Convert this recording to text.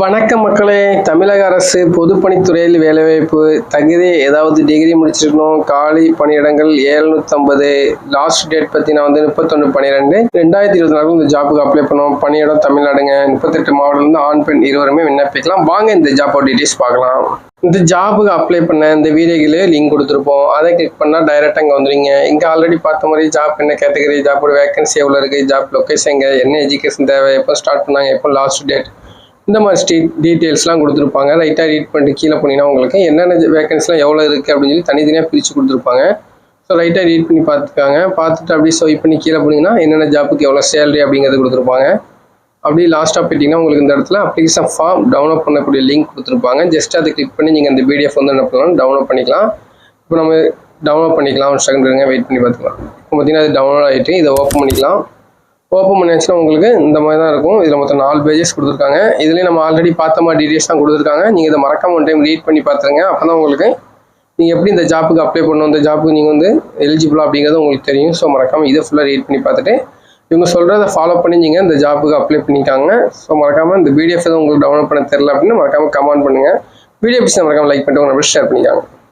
வணக்கம் மக்களே. தமிழக அரசு பொதுப்பணித்துறையில் வேலைவாய்ப்பு தகுதி ஏதாவது டிகிரி முடிச்சிருக்கணும். காலி பணியிடங்கள் 750. லாஸ்ட் டேட் பார்த்தீங்கன்னா 31/12/2024 இந்த ஜாப்புக்கு அப்ளை பண்ணுவோம். பணியிடம் தமிழ்நாடுங்க. 38 மாவட்டம்லேருந்து ஆண் பெண் இருவருமே விண்ணப்பிக்கலாம். வாங்க இந்த ஜாப் டீட்டெயில்ஸ் பார்க்கலாம். இந்த ஜாப்புக்கு அப்ளை பண்ண இந்த வீடியோக்கிலே லிங்க் கொடுத்துருப்போம். அதை கிளிக் பண்ணால் டைரெக்டாக இங்கே வந்துடுங்க. இங்கே ஆல்ரெடி பார்த்த மாதிரி ஜாப் என்ன கேட்டகரி, ஜாப்போட வேகன்சி எவ்வளோ இருக்குது, ஜாப் லொக்கேஷன், என்ன எஜுகேஷன் தேவை, எப்போ ஸ்டார்ட் பண்ணாங்க, எப்போ லாஸ்ட் டேட், இந்த மாதிரி டீட்டெயில்ஸ்லாம் கொடுத்துருப்பாங்க. ரைட்டாக ரீட் பண்ணிட்டு கீழே போனீங்கன்னா உங்களுக்கு என்னென்ன வேகன்சிலாம் எவ்வளோ இருக்குது அப்படின்னு சொல்லி தனித்தனியாக பிரித்து கொடுத்துருப்பாங்க. ஸோ ரைட்டாக ரீட் பண்ணி பார்த்துக்காங்க. பார்த்துட்டு அப்படியே ஸ்வைப் பண்ணி கீழே போனீங்கன்னா என்னென்ன ஜாப்புக்கு எவ்வளோ சேலரி அப்படிங்கிறது கொடுத்துருப்பாங்க. அப்படியே லாஸ்ட்டாக போயிட்டீங்கன்னா உங்களுக்கு இந்த இடத்துல அப்ளிகேஷன் ஃபார்ம் டவுன்லோட் பண்ணக்கூடிய லிங்க் கொடுத்துருப்பாங்க. ஜஸ்ட் அதை கிளிக் பண்ணி நீங்கள் இந்த பிடிஎஃப் வந்து என்ன பண்ணலாம், டவுன்லோட் பண்ணிக்கலாம். இப்போ நம்ம டவுன்லோட் பண்ணிக்கலாம். ஒரு செகண்ட் இருங்க, வெயிட் பண்ணி பார்த்துக்கலாம். இப்போ பார்த்தீங்கன்னா அது டவுன்லோட் ஆகிட்டு இதை ஓப்பன் பண்ணிக்கலாம். ஓப்பன் பண்ணியாச்சுன்னா உங்களுக்கு இந்த மாதிரி தான் இருக்கும். இதில் மொத்தம் 4 பேஜஸ் கொடுத்துருக்காங்க. இதுலேயும் நம்ம ஆல்ரெடி பார்த்த மாதிரி டீட்டெயில்ஸ் தான் கொடுத்துருக்காங்க. நீங்கள் இதை மறக்காம ஒன் டைம் ரீட் பண்ணி பார்த்துருங்க. அப்போ தான் உங்களுக்கு நீங்கள் எப்படி இந்த ஜாப்புக்கு அப்ளை பண்ணணும், இந்த ஜாப்புக்கு நீங்கள் வந்து எலிஜிபிளாக அப்படிங்கிறது உங்களுக்கு தெரியும். ஸோ மறக்காமல் இதை ஃபுல்லாக ரீட் பண்ணி பார்த்துட்டு இவங்க சொல்கிறத ஃபாலோ பண்ணி நீங்கள் இந்த ஜாப்புக்கு அப்ளை பண்ணிக்காங்க. ஸோ மறக்காமல் இந்த பிடிஎஃப் எதுவும் உங்களுக்கு டவுன்லோட் பண்ண தெரியல அப்படின்னு மறக்காமல் கமெண்ட் பண்ணுங்கள். வீடியோ பிடிச்சா மறக்காமல் லைக் பண்ணிட்டு உங்களை ஷேர் பண்ணிக்காங்க.